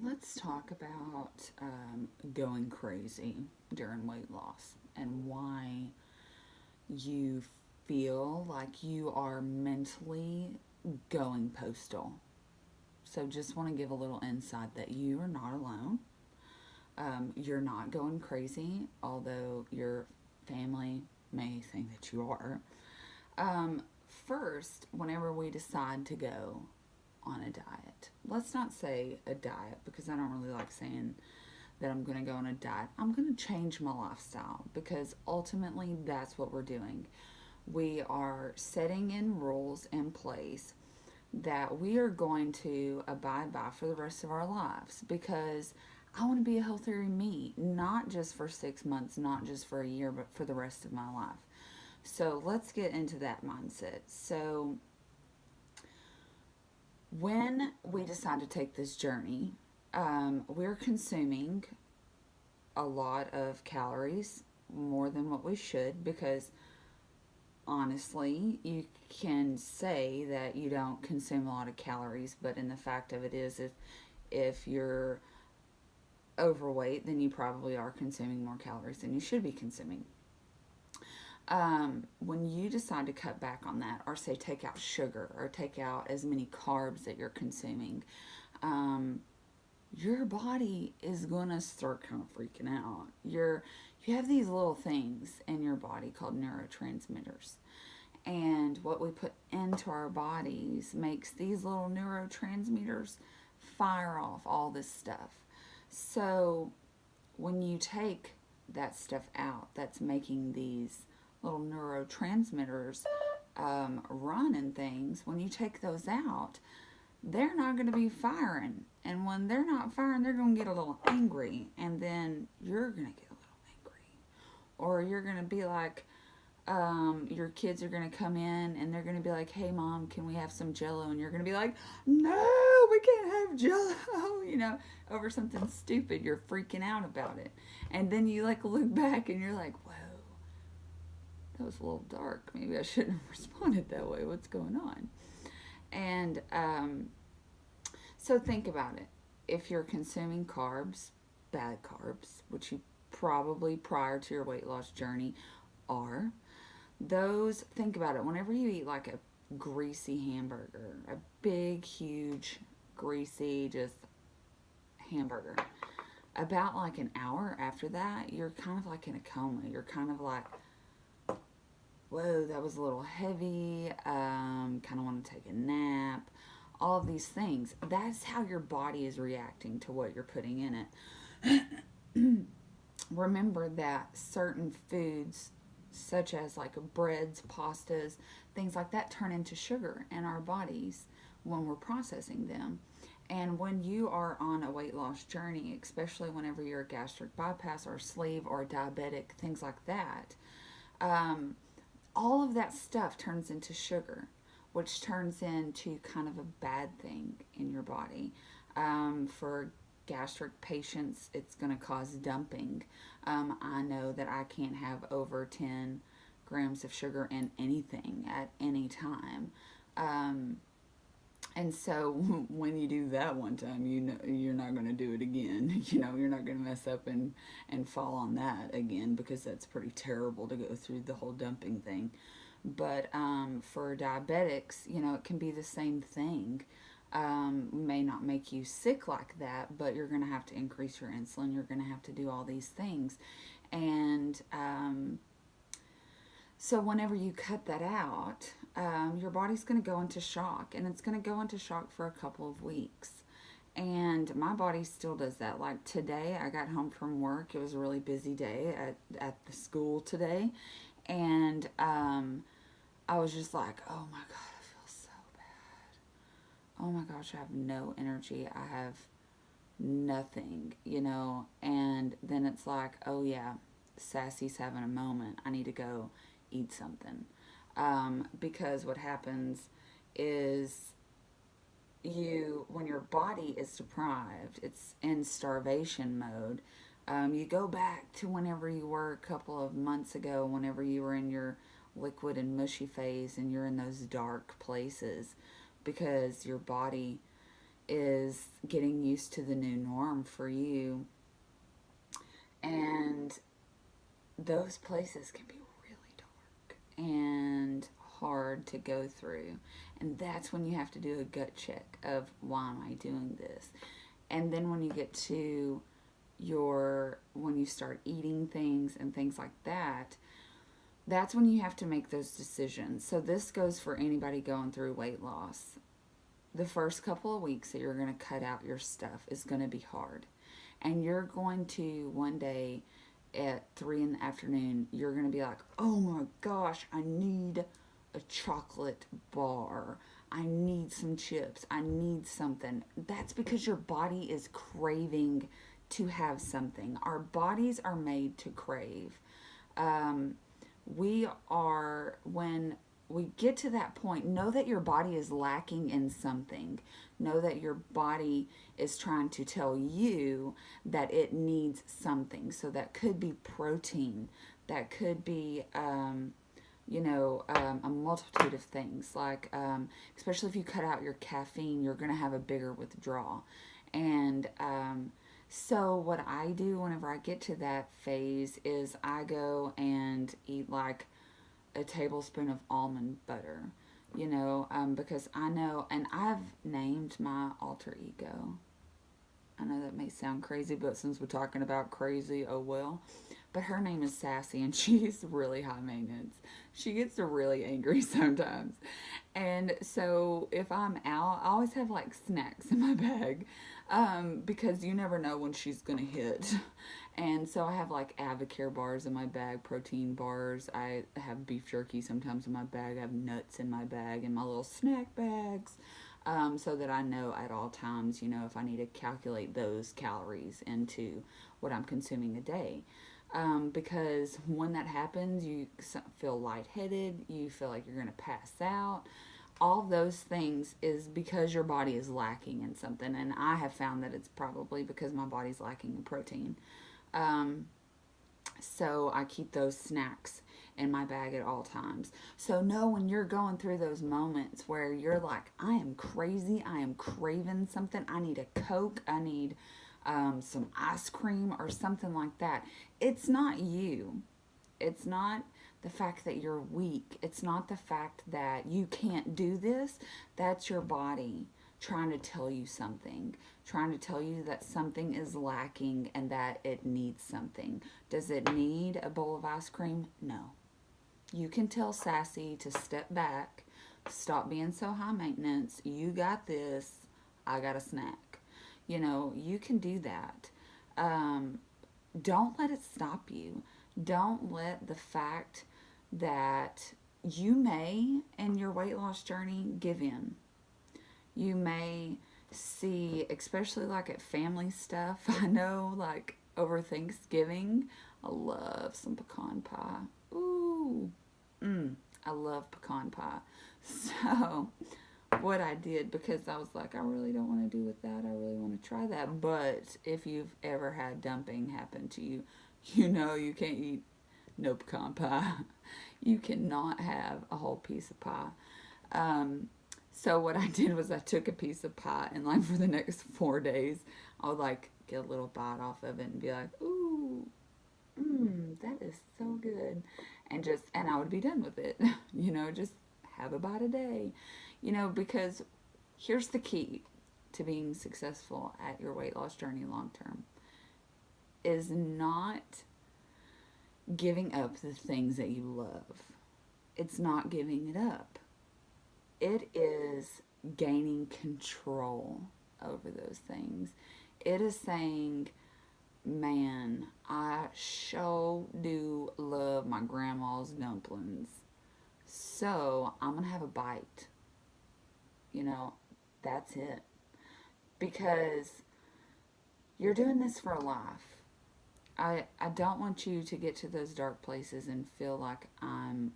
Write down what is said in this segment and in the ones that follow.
Let's talk about going crazy during weight loss and why you feel like you are mentally going postal. So, just want to give a little insight that you are not alone. You're not going crazy, although your family may think that you are. Um, First, whenever we decide to go on a diet, let's not say a diet because I don't really like saying that I'm going to go on a diet. I'm going to change my lifestyle because ultimately that's what we're doing. We are setting in rules in place that we are going to abide by for the rest of our lives because I want to be a healthier me, not just for 6 months, not just for a year, but for the rest of my life. So let's get into that mindset. So, when we decide to take this journey, we're consuming a lot of calories, more than what we should, because honestly, you can say that you don't consume a lot of calories, but in the fact of it is, if you're overweight, then you probably are consuming more calories than you should be consuming. When you decide to cut back on that, or say take out sugar, or take out as many carbs that you're consuming, um, your body is gonna start kind of freaking out. You have these little things in your body called neurotransmitters, and what we put into our bodies makes these little neurotransmitters fire off all this stuff. So when you take that stuff out, that's making these little neurotransmitters run and things. When you take those out, they're not going to be firing. And when they're not firing, they're going to get a little angry. And then you're going to get a little angry. Or you're going to be like, your kids are going to come in and they're going to be like, hey, mom, can we have some jello? And you're going to be like, no, we can't have jello, over something stupid. You're freaking out about it. And then you like look back and you're like, whoa, that was a little dark. Maybe I shouldn't have responded that way. What's going on? And so think about it. If you're consuming carbs, bad carbs, which you probably prior to your weight loss journey are, those, think about it. Whenever you eat like a greasy hamburger, a big, huge, greasy, just hamburger, about like an hour after that, you're kind of like in a coma. You're kind of like, whoa, that was a little heavy, kind of want to take a nap, all of these things. That's how your body is reacting to what you're putting in it. Remember that certain foods, such as like breads, pastas, things like that, turn into sugar in our bodies when we're processing them. And when you are on a weight loss journey, especially whenever you're a gastric bypass or a sleeve or a diabetic, things like that, um, all of that stuff turns into sugar, which turns into kind of a bad thing in your body. For gastric patients, it's going to cause dumping. I know that I can't have over 10 grams of sugar in anything at any time. Um, and so when you do that one time, you know you're not going to do it again. You're not going to mess up and fall on that again because that's pretty terrible to go through the whole dumping thing. But for diabetics, it can be the same thing. May not make you sick like that, but you're going to have to increase your insulin. You're going to have to do all these things. And so whenever you cut that out, your body's going to go into shock, and it's going to go into shock for a couple of weeks. And my body still does that. Like today, I got home from work. It was a really busy day at the school today. And I was just like, oh my God, I feel so bad. Oh my gosh, I have no energy. I have nothing, And then it's like, oh yeah, Sassy's having a moment. I need to go eat something. Because what happens is when your body is deprived, it's in starvation mode. You go back to whenever you were a couple of months ago, whenever you were in your liquid and mushy phase and you're in those dark places because your body is getting used to the new norm for you. And those places can be really dark and hard to go through. And that's when you have to do a gut check of, why am I doing this? And then when you get to when you start eating things and things like that, that's when you have to make those decisions. So this goes for anybody going through weight loss. The first couple of weeks that you're going to cut out your stuff is going to be hard. And you're going to, one day at 3 in the afternoon, you're going to be like, oh my gosh, I need a chocolate bar. I need some chips. I need something. That's because your body is craving to have something. Our bodies are made to crave. When we get to that point, know that your body is lacking in something. Know that your body is trying to tell you that it needs something. So that could be protein. That could be, a multitude of things. Like, especially if you cut out your caffeine, you're going to have a bigger withdrawal. And so what I do whenever I get to that phase is I go and eat like a tablespoon of almond butter, because I know, and I've named my alter ego. I know that may sound crazy, but since we're talking about crazy, oh well. But her name is Sassy, and she's really high maintenance. She gets really angry sometimes. And so if I'm out, I always have like snacks in my bag, because you never know when she's going to hit. And so I have like Avocare bars in my bag, protein bars. I have beef jerky sometimes in my bag. I have nuts in my bag and my little snack bags, so that I know at all times, if I need to calculate those calories into what I'm consuming a day. Because when that happens, you feel lightheaded, you feel like you're going to pass out. All those things is because your body is lacking in something. And I have found that it's probably because my body's lacking in protein. So I keep those snacks in my bag at all times. So know when you're going through those moments where you're like, I am crazy, I am craving something, I need a Coke, I need some ice cream or something like that. It's not you. It's not the fact that you're weak. It's not the fact that you can't do this. That's your body trying to tell you something, trying to tell you that something is lacking and that it needs something. Does it need a bowl of ice cream? No. You can tell Sassy to step back, stop being so high maintenance. You got this. I got a snack. You can do that. Don't let it stop you. Don't let the fact that you may, in your weight loss journey, give in. You may see, especially like at family stuff, I know like over Thanksgiving, I love some pecan pie. Ooh, I love pecan pie. So what I did, because I was like, I really don't want to do with that. I really want to try that. But if you've ever had dumping happen to you, you can't eat no pecan pie. You cannot have a whole piece of pie. So what I did was I took a piece of pie, and like for the next 4 days, I would like get a little bite off of it and be like, ooh, that is so good. And I would be done with it. Just have a bite a day. Because here's the key to being successful at your weight loss journey long term is not giving up the things that you love. It's not giving it up. It is gaining control over those things. It is saying, man, I sure do love my grandma's dumplings. So I'm going to have a bite. That's it. Because you're doing this for a life. I don't want you to get to those dark places and feel like I'm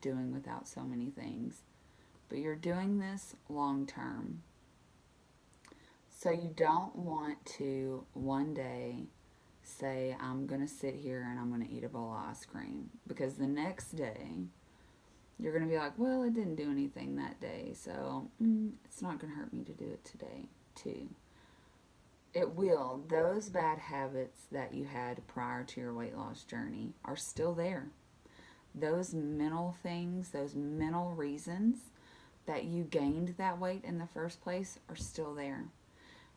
doing without so many things. But you're doing this long term. So you don't want to one day say, I'm going to sit here and I'm going to eat a bowl of ice cream. Because the next day, you're going to be like, well, it didn't do anything that day, so it's not going to hurt me to do it today. to. It will. Those bad habits that you had prior to your weight loss journey are still there. Those mental things, those mental reasons that you gained that weight in the first place are still there.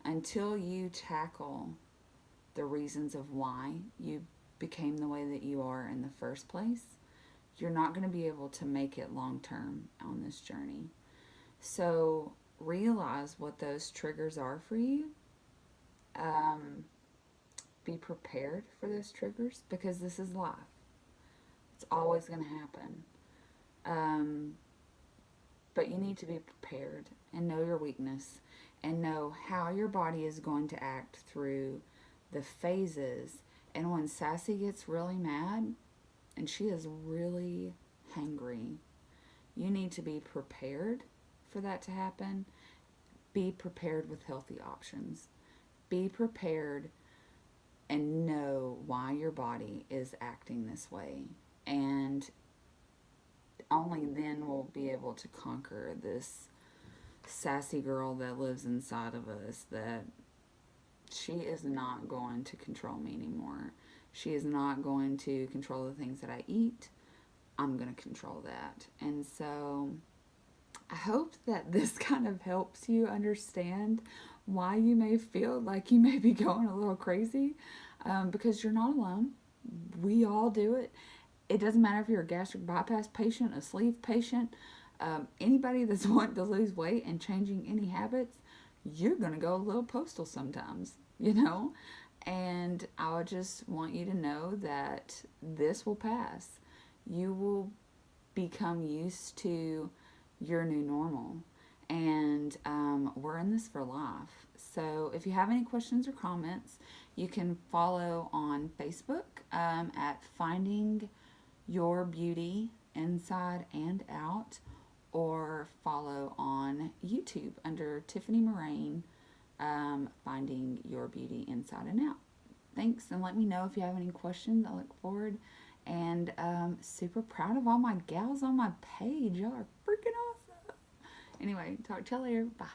Until you tackle the reasons of why you became the way that you are in the first place, you're not going to be able to make it long term on this journey. So realize what those triggers are for you. Um, be prepared for those triggers because this is life. It's always going to happen. Um, but you need to be prepared and know your weakness and know how your body is going to act through the phases. And when Sassy gets really mad and she is really hangry, you need to be prepared for that to happen. Be prepared with healthy options. Be prepared and know why your body is acting this way. And only then will be able to conquer this sassy girl that lives inside of us, that she is not going to control me anymore. She is not going to control the things that I eat. I'm going to control that. And so I hope that this kind of helps you understand why you may feel like you may be going a little crazy, because you're not alone. We all do it. It doesn't matter if you're a gastric bypass patient, a sleeve patient, anybody that's wanting to lose weight and changing any habits, you're going to go a little postal sometimes, you know? And I would just want you to know that this will pass. You will become used to your new normal. And we're in this for life. So if you have any questions or comments, you can follow on Facebook at Finding Your Beauty Inside and Out, or follow on YouTube under Tiffany Moraine, Finding Your Beauty Inside and Out. Thanks, and let me know if you have any questions. I look forward, and super proud of all my gals on my page. Y'all are freaking awesome. Anyway, talk to you later. Bye.